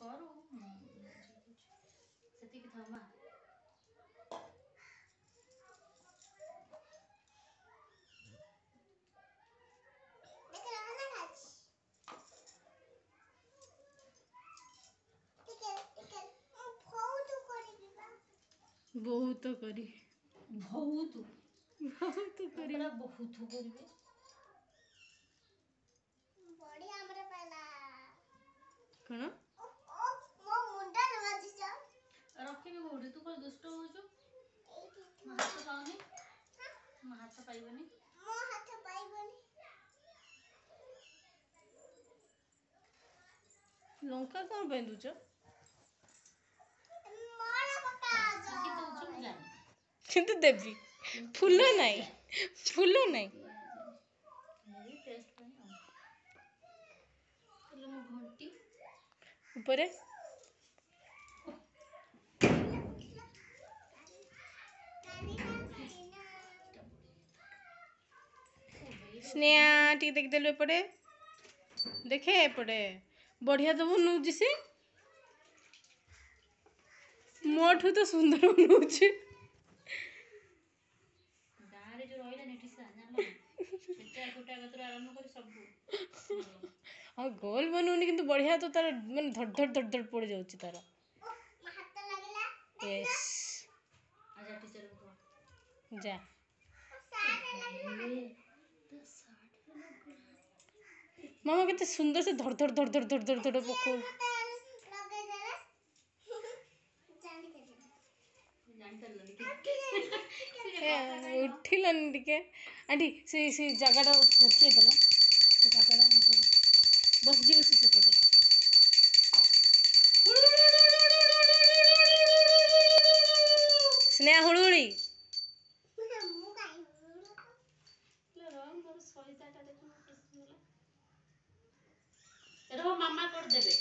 करू सेतिक था मां बहुत करी बहुत बहुत करी पूरा बहुत करबे बड़ी हमरा पहला कण मो मुंडा नवाजी जा रखिबे कोठी तू कोन दुष्ट होजो एठी हाथ पाउनी हाथ पाइबनी मो हाथ पाइबनी लंका कौन पे दूच मोरा पका जा कि तो चुप जा किंतु देवी फूल नहीं फूल नहीं मेरी टेस्ट पे चलो मो घंटी ऊपर स्नेहा टी देख देलु एपटे देखे एपटे बढ़िया तो बनौची से मोठू तो सुंदर बनौची गारे जो रहिला नेठी सा जानला सेटा कोटा गतर आरंभ कर सब हाँ गोल बनौनी किंतु बढ़िया तो तार मन धड़ धड़ धड़ धड़ पड़ जाउची तार हाथ लागला यस आजा टीचर को जा मामा कितने सुंदर से धड़ धड़ धड़ धड़ धड़ धड़ धड़ पको लगे जरा जानी के जान कर लनी उठिलानी टिके आंटी से जगह कुर्सी देला से जगह बस जीव से सेपटे स्नेहा हुड़ुड़ी मु काई ले रो मोर सहिताटा देखो खुशी होला एरो मामा कर देबे